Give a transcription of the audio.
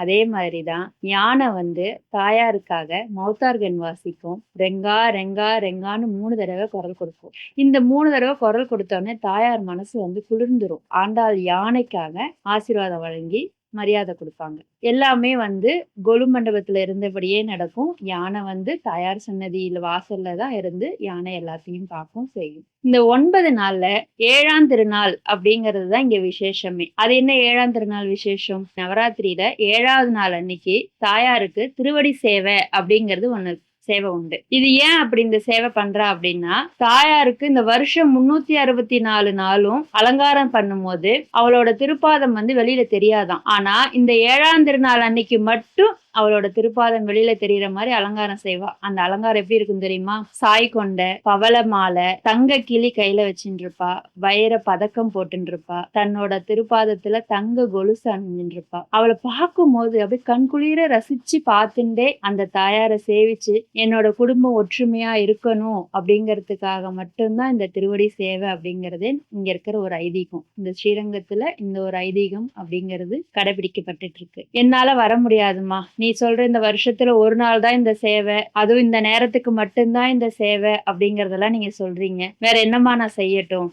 அதே மாதிரிதான் யானை வந்து தாயாருக்காக மௌத்தார்கன் வாசிக்கும். ரெங்கா ரெங்கா ரெங்கான்னு 3 தடவை குரல் கொடுக்கும். இந்த 3 தடவை குரல் கொடுத்தோடனே தாயார் மனசு வந்து குளிர்ந்துரும். ஆண்டாள் யானைக்காக ஆசீர்வாதம் வழங்கி மரியாதை கொடுப்பாங்க. எல்லாமே வந்து கொலு மண்டபத்துல இருந்தபடியே நடக்கும். யானை வந்து தாயார் சன்னதியில வாசல்ல தான் இருந்து யானை எல்லாத்தையும் பார்க்கும் செய்யும். இந்த 9 நாள்ல 7ஆம் திருநாள் அப்படிங்கிறது தான் இங்க விசேஷமே. அது என்ன 7ஆம் திருநாள் விசேஷம்? நவராத்திரியில 7ஆவது நாள் அன்னைக்கு தாயாருக்கு திருவடி சேவை அப்படிங்கிறது ஒண்ணு சேவை உண்டு. இது ஏன் அப்படி இந்த சேவை பண்றா அப்படின்னா, தாயாருக்கு இந்த வருஷம் 364 நாளும் அலங்காரம் பண்ணும்போது அவளோட திருப்பாதம் வந்து வெளியில தெரியாதாம். ஆனா இந்த 7ஆம் திருநாள் அன்னைக்கு மட்டும் அவளோட திருப்பாதம் வெளியில தெரியிற மாதிரி அலங்காரம் செய்வா. அந்த அலங்காரம் எப்படி இருக்கும் தெரியுமா? சாய் கொண்ட பவள மாலை, தங்க கிளி கையில வச்சுட்டு இருப்பா, வைர பதக்கம் போட்டுட்டு இருப்பா, தன்னோட திருப்பாதத்துல தங்க கொலுசு அணிஞ்சுட்டு இருப்பா. அவளை பார்க்கும் போது அப்படியே கண்குளிர ரசிச்சு பார்த்துட்டே அந்த தாயாரை சேவிச்சு என்னோட குடும்பம் ஒற்றுமையா இருக்கணும் அப்படிங்கிறதுக்காக மட்டும்தான் இந்த திருவடி சேவை அப்படிங்கிறது இங்க இருக்கிற ஒரு ஐதீகம். இந்த ஸ்ரீரங்கத்துல இந்த ஒரு ஐதீகம் அப்படிங்கிறது கடைபிடிக்கப்பட்டுட்டு இருக்கு. என்னால வர முடியாதுமா, நீ சொல்ற இந்த வருஷத்துல ஒரு நாள் தான் இந்த சேவை, அதுவும் இந்த நேரத்துக்கு மட்டும்தான் இந்த சேவை அப்படிங்கறதெல்லாம் நீங்க சொல்றீங்க, வேற என்னமா நான் செய்யட்டும்?